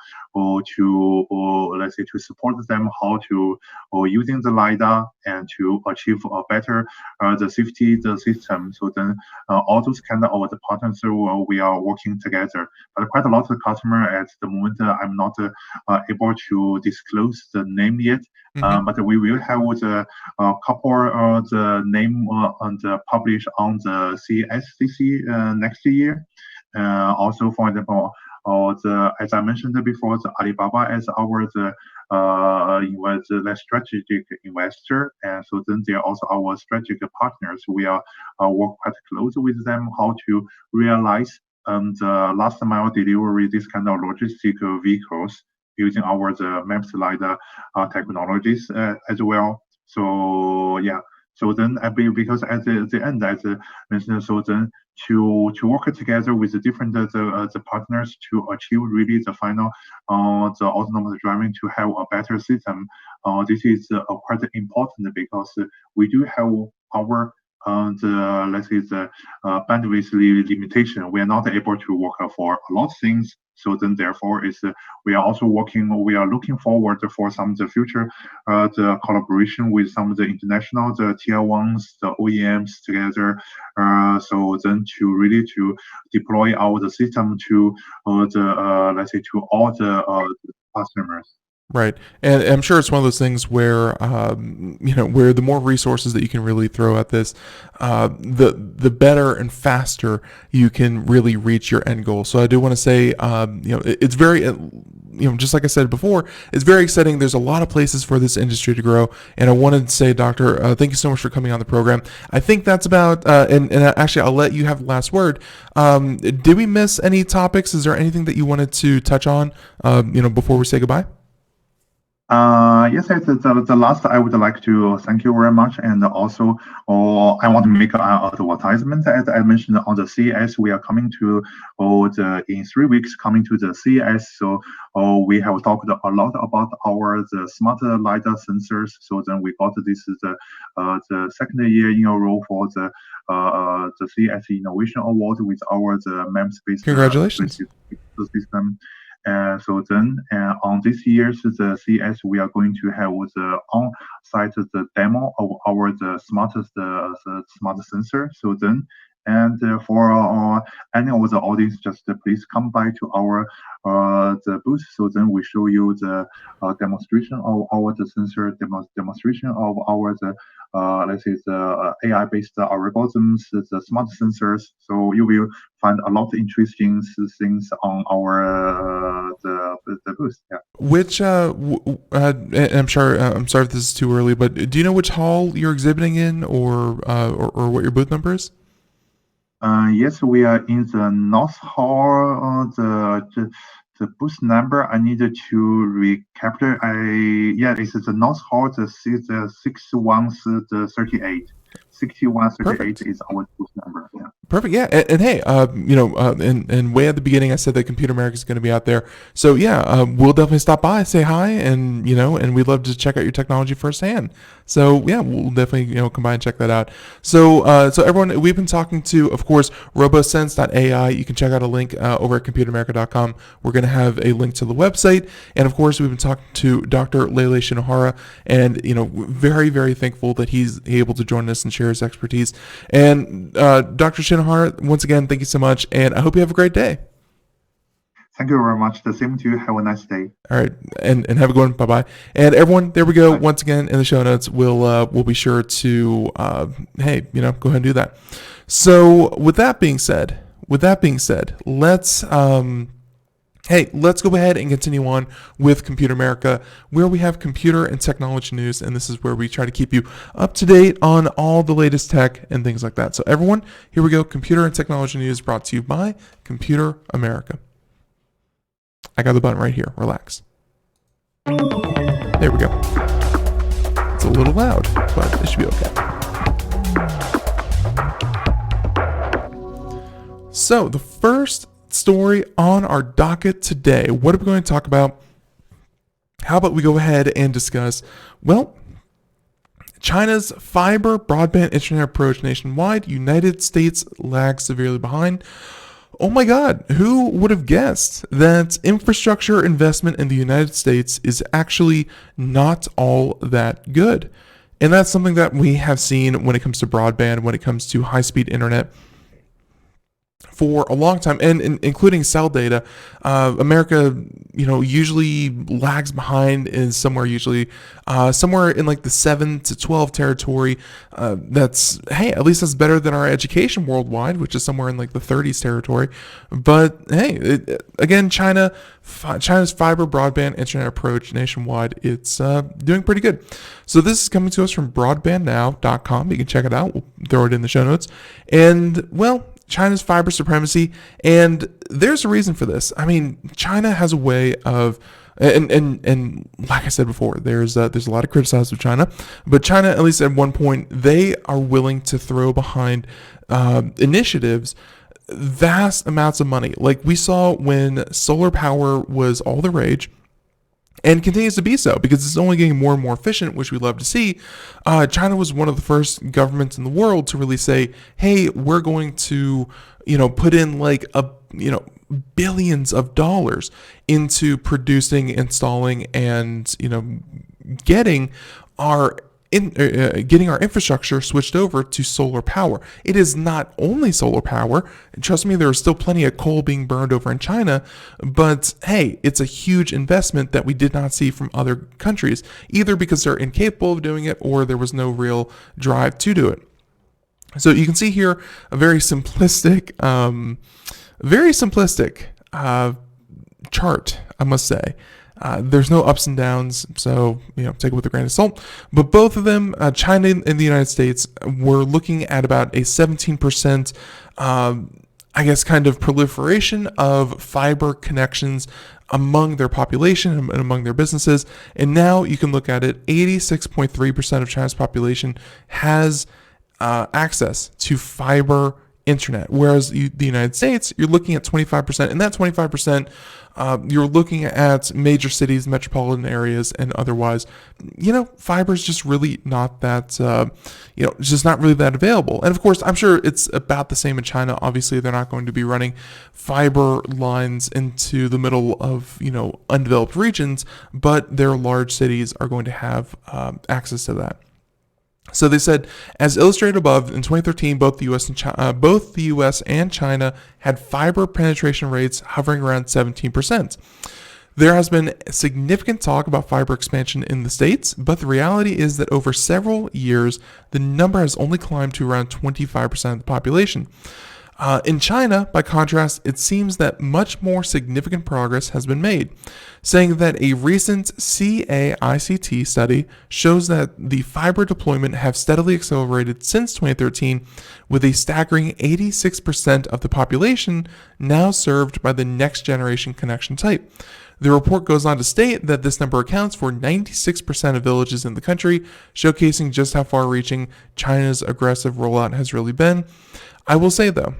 [SPEAKER 3] let's say to support them how to using the LiDAR and to achieve a better the safety the system. So then all those kind of the partners we are working together. But quite a lot of customer at the moment I'm not able to disclose the name yet.
[SPEAKER 2] Mm-hmm.
[SPEAKER 3] But we will have the couple the name and publish on the CSCC next year. Also, for example, as I mentioned before, the Alibaba as our the strategic investor, and so then they are also our strategic partners. We are work quite close with them how to realize the last mile delivery, this kind of logistic vehicles using our the Maps LiDAR technologies as well. So yeah. So then, because at the end, as mentioned, so then to work together with the different the partners to achieve really the final the autonomous driving to have a better system. This is quite important because we do have our the let's say the bandwidth limitation. We are not able to work for a lot of things. So then, therefore, is we are also working. We are looking forward for some of the future, the collaboration with some of the international, the tier ones, the OEMs together. So then, to really to deploy our system to the let's say to all the customers.
[SPEAKER 2] Right, and I'm sure it's one of those things where where the more resources that you can really throw at this, the better and faster you can really reach your end goal. So I do want to say, it's very, just like I said before, it's very exciting. There's a lot of places for this industry to grow, and I wanted to say, Doctor, thank you so much for coming on the program. I think that's about, and actually, I'll let you have the last word. Did we miss any topics? Is there anything that you wanted to touch on, before we say goodbye?
[SPEAKER 3] Yes, at the last, I would like to thank you very much, and also, I want to make an advertisement. As I mentioned on the CES, we are coming to in 3 weeks coming to the CES. So, we have talked a lot about the smart LiDAR sensors. So then we got this is the second year in a row for the CES Innovation Award with our the MEMS-based
[SPEAKER 2] Congratulations.
[SPEAKER 3] system. So then on this year's the CES, we are going to have the on-site the demo of our the smartest the smart sensor. So then And for any of the audience, just please come by to our the booth. So then we show you the demonstration of our the sensor demonstration of our the let's say the AI-based algorithms, the smart sensors. So you will find a lot of interesting things on our the booth. Yeah.
[SPEAKER 2] Which, and I'm sorry if this is too early, but do you know which hall you're exhibiting in, or what your booth number is?
[SPEAKER 3] Yes, we are in the North Hall. The booth number I needed to recapture. It's the North Hall. The 6138. 6138
[SPEAKER 2] Perfect.
[SPEAKER 3] is our booth number. Yeah.
[SPEAKER 2] Perfect. Yeah. And hey, and way at the beginning, I said that Computer America is going to be out there. So yeah, we'll definitely stop by, say hi, and and we'd love to check out your technology firsthand. So yeah, we'll definitely come by and check that out. So everyone, we've been talking to, of course, Robosense.ai. You can check out a link over at computeramerica.com. We're going to have a link to the website, and of course, we've been talking to Dr. Leilei Shinohara, and very, very thankful that he's able to join us and share his expertise. And Dr. Shinohara, once again, thank you so much, and I hope you have a great day.
[SPEAKER 3] Thank you very much. The same to you. Have a nice day.
[SPEAKER 2] All right, and have a good one. Bye bye. And everyone, there we go. Bye. Once again, in the show notes, we'll be sure to go ahead and do that. So with that being said, let's let's go ahead and continue on with Computer America, where we have computer and technology news, and this is where we try to keep you up to date on all the latest tech and things like that. So everyone, here we go. Computer and technology news brought to you by Computer America. I got the button right here. Relax. There we go. It's a little loud, but it should be okay. So the first story on our docket today, what are we going to talk about? How about we go ahead and discuss, China's fiber broadband internet approach nationwide. United States lags severely behind. Oh my God, who would have guessed that infrastructure investment in the United States is actually not all that good? And that's something that we have seen when it comes to broadband, when it comes to high-speed internet for a long time, and including cell data. America, usually lags behind, is somewhere in like the 7 to 12 territory. At least that's better than our education worldwide, which is somewhere in like the 30s territory. But hey, again, China's fiber broadband internet approach nationwide, it's doing pretty good. So this is coming to us from broadbandnow.com. You can check it out. We'll throw it in the show notes. And China's fiber supremacy, and there's a reason for this. I mean, China has a way of, and like I said before, there's a lot of criticism of China, but China, at least at one point, they are willing to throw behind initiatives vast amounts of money. Like we saw when solar power was all the rage, and continues to be so because it's only getting more and more efficient, which we love to see. China was one of the first governments in the world to really say, hey, we're going to, put in billions of dollars into producing, installing, and, getting our infrastructure switched over to solar power. It is not only solar power. Trust me, there is still plenty of coal being burned over in China, but hey, it's a huge investment that we did not see from other countries, either because they're incapable of doing it or there was no real drive to do it. So you can see here a very simplistic chart, I must say. There's no ups and downs, so take it with a grain of salt. But both of them, China and the United States, were looking at about a 17%, kind of proliferation of fiber connections among their population and among their businesses. And now you can look at it, 86.3% of China's population has access to fiber internet, whereas the United States, you're looking at 25%, and that 25%, you're looking at major cities, metropolitan areas, and otherwise, fiber is just really not that, just not really that available. And of course, I'm sure it's about the same in China. Obviously, they're not going to be running fiber lines into the middle of, undeveloped regions, but their large cities are going to have access to that. So they said, as illustrated above, in 2013, both the U.S. and China had fiber penetration rates hovering around 17%. There has been significant talk about fiber expansion in the States, but the reality is that over several years, the number has only climbed to around 25% of the population. In China, by contrast, it seems that much more significant progress has been made, saying that a recent CAICT study shows that the fiber deployment have steadily accelerated since 2013, with a staggering 86% of the population now served by the next generation connection type. The report goes on to state that this number accounts for 96% of villages in the country, showcasing just how far-reaching China's aggressive rollout has really been. I will say, though,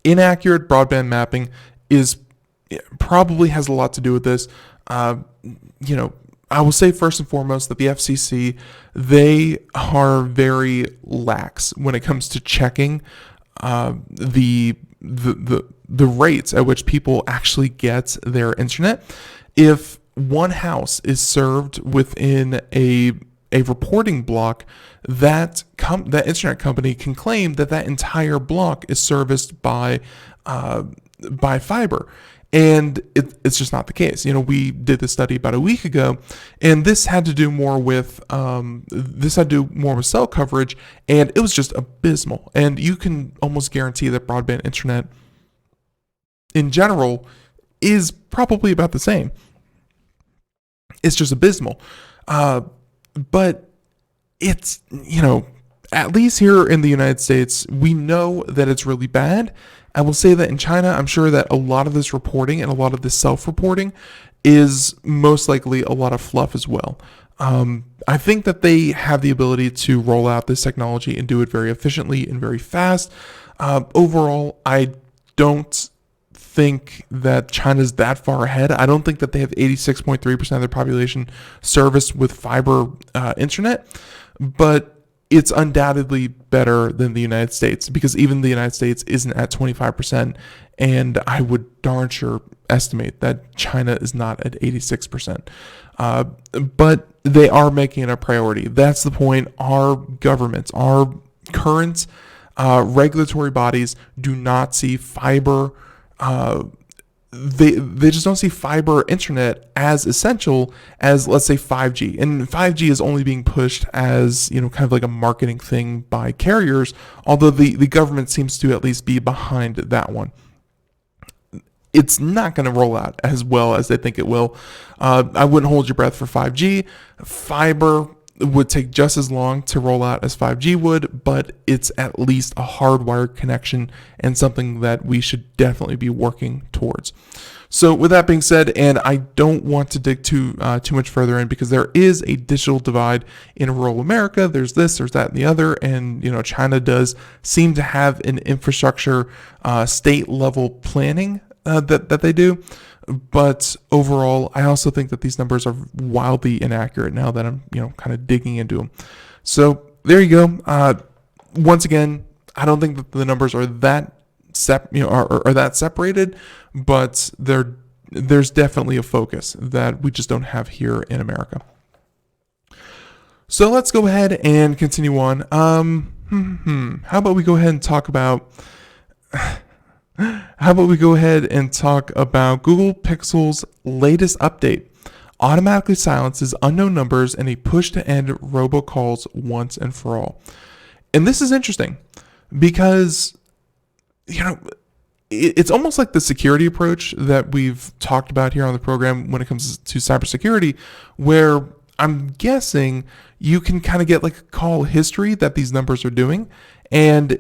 [SPEAKER 2] inaccurate broadband mapping probably has a lot to do with this. I will say first and foremost that the FCC, they are very lax when it comes to checking the rates at which people actually get their internet. If one house is served within a reporting block, that internet company can claim that entire block is serviced by fiber. And it's just not the case. We did this study about a week ago, and this had to do more with cell coverage, and it was just abysmal. And you can almost guarantee that broadband internet in general is probably about the same. It's just abysmal. But it's, at least here in the United States, we know that it's really bad. I will say that in China, I'm sure that a lot of this reporting and a lot of this self-reporting is most likely a lot of fluff as well. I think that they have the ability to roll out this technology and do it very efficiently and very fast. Overall, I don't think that China's that far ahead. I don't think that they have 86.3% of their population serviced with fiber internet, but it's undoubtedly better than the United States, because even the United States isn't at 25%, and I would darn sure estimate that China is not at 86%. But they are making it a priority. That's the point. Our governments, our current regulatory bodies do not see fiber. They just don't see fiber internet as essential as, let's say, 5G. And 5G is only being pushed as, kind of like a marketing thing by carriers, although the government seems to at least be behind that one. It's not going to roll out as well as they think it will. I wouldn't hold your breath for 5G. Fiber would take just as long to roll out as 5G would, but it's at least a hardwired connection and something that we should definitely be working towards. So with that being said, and I don't want to dig too much further in, because there is a digital divide in rural America. There's this, there's that, and the other, and China does seem to have an infrastructure state level planning that they do. But overall, I also think that these numbers are wildly inaccurate now that I'm, kind of digging into them. So there you go. Once again, I don't think that the numbers are that are that separated, but there's definitely a focus that we just don't have here in America. So let's go ahead and continue on. How about we go ahead and talk about Google Pixel's latest update? Automatically silences unknown numbers and a push to end robocalls once and for all. And this is interesting because, it's almost like the security approach that we've talked about here on the program when it comes to cybersecurity, where I'm guessing you can kind of get like a call history that these numbers are doing. And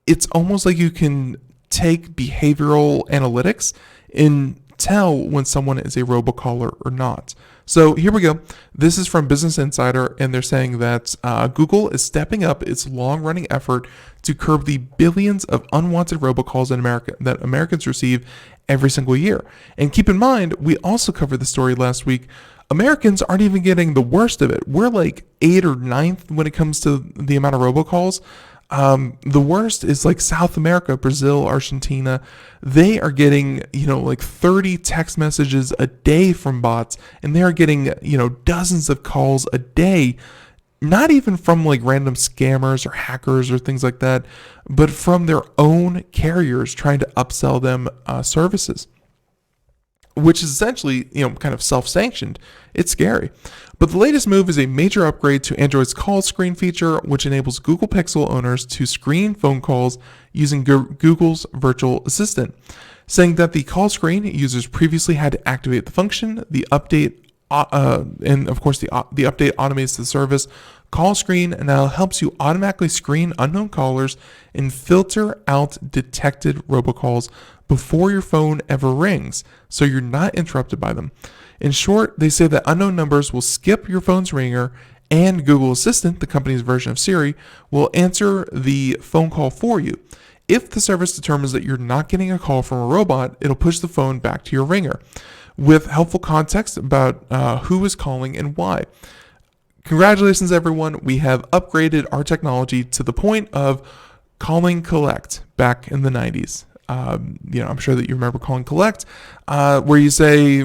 [SPEAKER 2] it's almost like you can take behavioral analytics and tell when someone is a robocaller or not. So here we go. This is from Business Insider, and they're saying that Google is stepping up its long-running effort to curb the billions of unwanted robocalls in America that Americans receive every single year. And keep in mind, we also covered the story last week. Americans aren't even getting the worst of it. We're like 8th or 9th when it comes to the amount of robocalls. The worst is like South America, Brazil, Argentina. They are getting, like 30 text messages a day from bots, and they are getting, dozens of calls a day. not even from like random scammers or hackers or things like that, but from their own carriers trying to upsell them services, which is essentially, kind of self-sanctioned. It's scary. But the latest move is a major upgrade to Android's call screen feature, which enables Google Pixel owners to screen phone calls using Google's virtual assistant, saying that the call screen users previously had to activate the function. The update, and of course the update automates the service. Call screen now helps you automatically screen unknown callers and filter out detected robocalls before your phone ever rings, so you're not interrupted by them. In short, they say that unknown numbers will skip your phone's ringer, and Google Assistant, the company's version of Siri, will answer the phone call for you. If the service determines that you're not getting a call from a robot, it'll push the phone back to your ringer with helpful context about who is calling and why. Congratulations, everyone. We have upgraded our technology to the point of calling collect back in the 90s. I'm sure that you remember calling collect, where you say,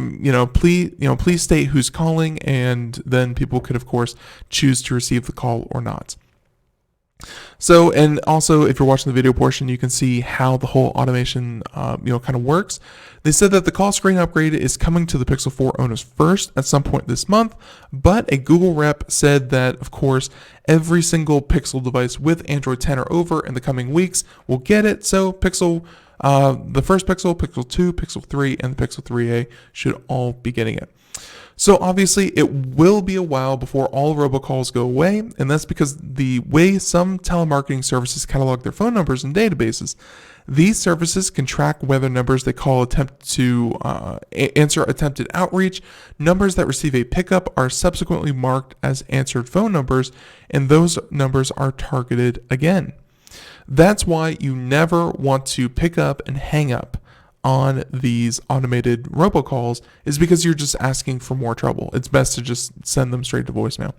[SPEAKER 2] please state who's calling, and then people could, of course, choose to receive the call or not. So, and also, if you're watching the video portion, you can see how the whole automation, kind of works. They said that the call screen upgrade is coming to the Pixel 4 owners first at some point this month, but a Google rep said that, of course, every single Pixel device with Android 10 or over in the coming weeks will get it. So Pixel, the first Pixel, Pixel 2, Pixel 3, and the Pixel 3a should all be getting it. So obviously it will be a while before all robocalls go away, and that's because the way some telemarketing services catalog their phone numbers in databases. These services can track whether numbers they call attempt to answer attempted outreach. Numbers that receive a pickup are subsequently marked as answered phone numbers, and those numbers are targeted again. That's why you never want to pick up and hang up on these automated robocalls, is because you're just asking for more trouble. It's best to just send them straight to voicemail.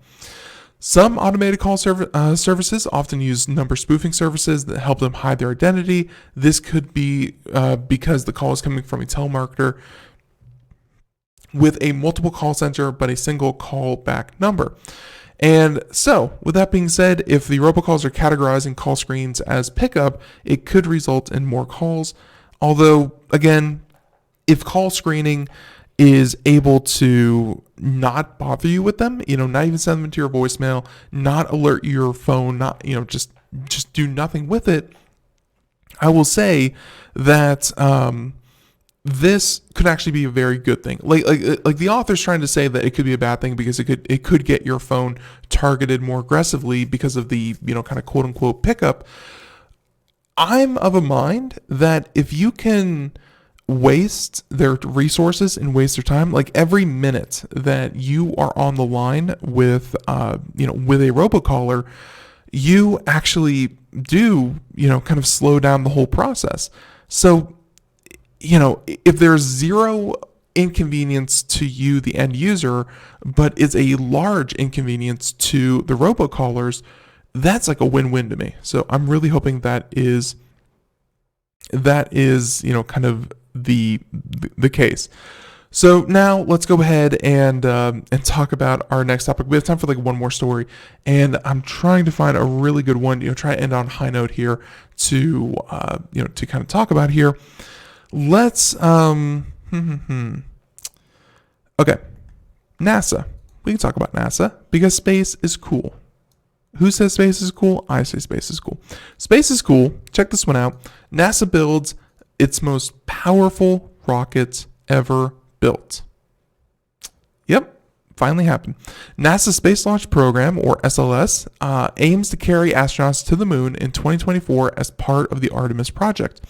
[SPEAKER 2] Some automated call services often use number spoofing services that help them hide their identity. This could be because the call is coming from a telemarketer with a multiple call center but a single callback number. And so, with that being said, if the robocalls are categorizing call screens as pickup, it could result in more calls. Although, again, if call screening is able to not bother you with them, not even send them to your voicemail, not alert your phone, not, just do nothing with it, I will say that this could actually be a very good thing. Like the author's trying to say that it could be a bad thing because it could get your phone targeted more aggressively because of the, kind of quote unquote pickup. I'm of a mind that if you can waste their resources and waste their time, like every minute that you are on the line with a robocaller, you actually do, kind of slow down the whole process. So, if there's zero inconvenience to you, the end user, but it's a large inconvenience to the robocallers, that's like a win-win to me. So I'm really hoping that is kind of the case. So now let's go ahead and talk about our next topic. We have time for like one more story, and I'm trying to find a really good one. Try to end on a high note here to to kind of talk about here. Let's okay, NASA. We can talk about NASA because space is cool. Who says space is cool? I say space is cool. Space is cool. Check this one out. NASA builds its most powerful rocket ever built. Yep, finally happened. NASA's Space Launch Program, or SLS, aims to carry astronauts to the moon in 2024 as part of the Artemis project.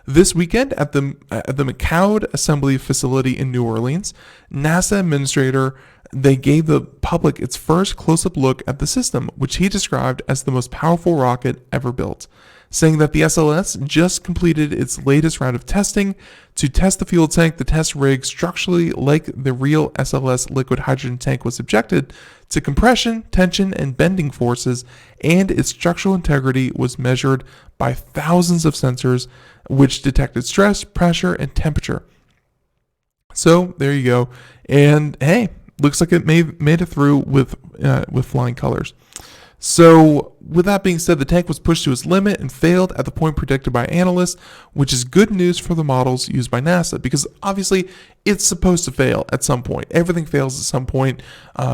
[SPEAKER 2] This weekend at the McCoud Assembly Facility in New Orleans, NASA administrator, they gave the public its first close-up look at the system, which he described as the most powerful rocket ever built, saying that the SLS just completed its latest round of testing to test the fuel tank. The test rig, structurally like the real SLS liquid hydrogen tank, was subjected to compression, tension, and bending forces, and its structural integrity was measured by thousands of sensors, which detected stress, pressure, and temperature. So there you go. And hey, looks like it made it through with flying colors. So with that being said, the tank was pushed to its limit and failed at the point predicted by analysts, which is good news for the models used by NASA, because obviously it's supposed to fail at some point. Everything fails at some point.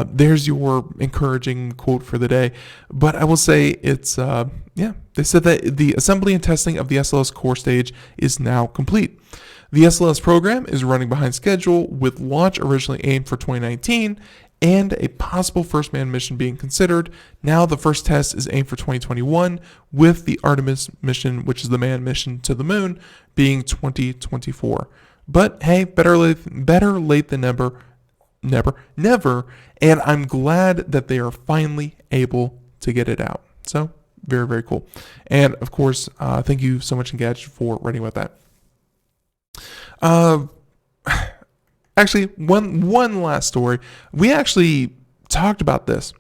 [SPEAKER 2] There's your encouraging quote for the day. But I will say it's, they said that the assembly and testing of the SLS core stage is now complete. The SLS program is running behind schedule, with launch originally aimed for 2019 and a possible first manned mission being considered. Now the first test is aimed for 2021, with the Artemis mission, which is the manned mission to the moon, being 2024. But hey, better late than never. And I'm glad that they are finally able to get it out. So very, very cool. And of course, thank you so much, Engadget, for writing about that. Actually, one last story. We actually talked about this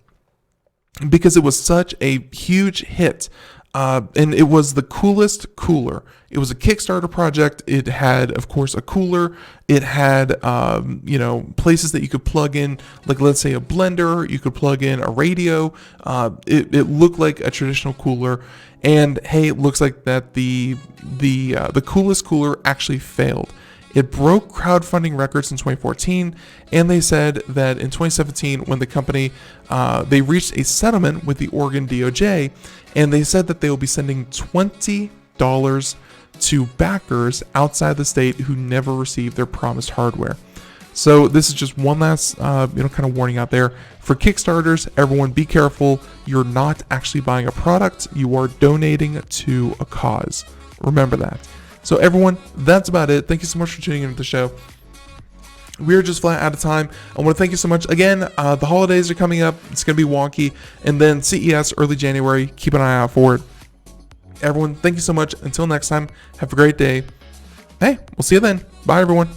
[SPEAKER 2] because it was such a huge hit. And it was the coolest cooler. It was a Kickstarter project. It had, of course, a cooler. It had, places that you could plug in, like let's say a blender. You could plug in a radio. It looked like a traditional cooler. And hey, it looks like that the coolest cooler actually failed. It broke crowdfunding records in 2014, and they said that in 2017, when the company, they reached a settlement with the Oregon DOJ, and they said that they will be sending $20 to backers outside the state who never received their promised hardware. So this is just one last, kind of warning out there. For Kickstarters, everyone be careful. You're not actually buying a product. You are donating to a cause. Remember that. So everyone, that's about it. Thank you so much for tuning into the show. We're just flat out of time. I want to thank you so much. Again, the holidays are coming up. It's going to be wonky. And then CES early January. Keep an eye out for it. Everyone, thank you so much. Until next time, have a great day. Hey, we'll see you then. Bye, everyone.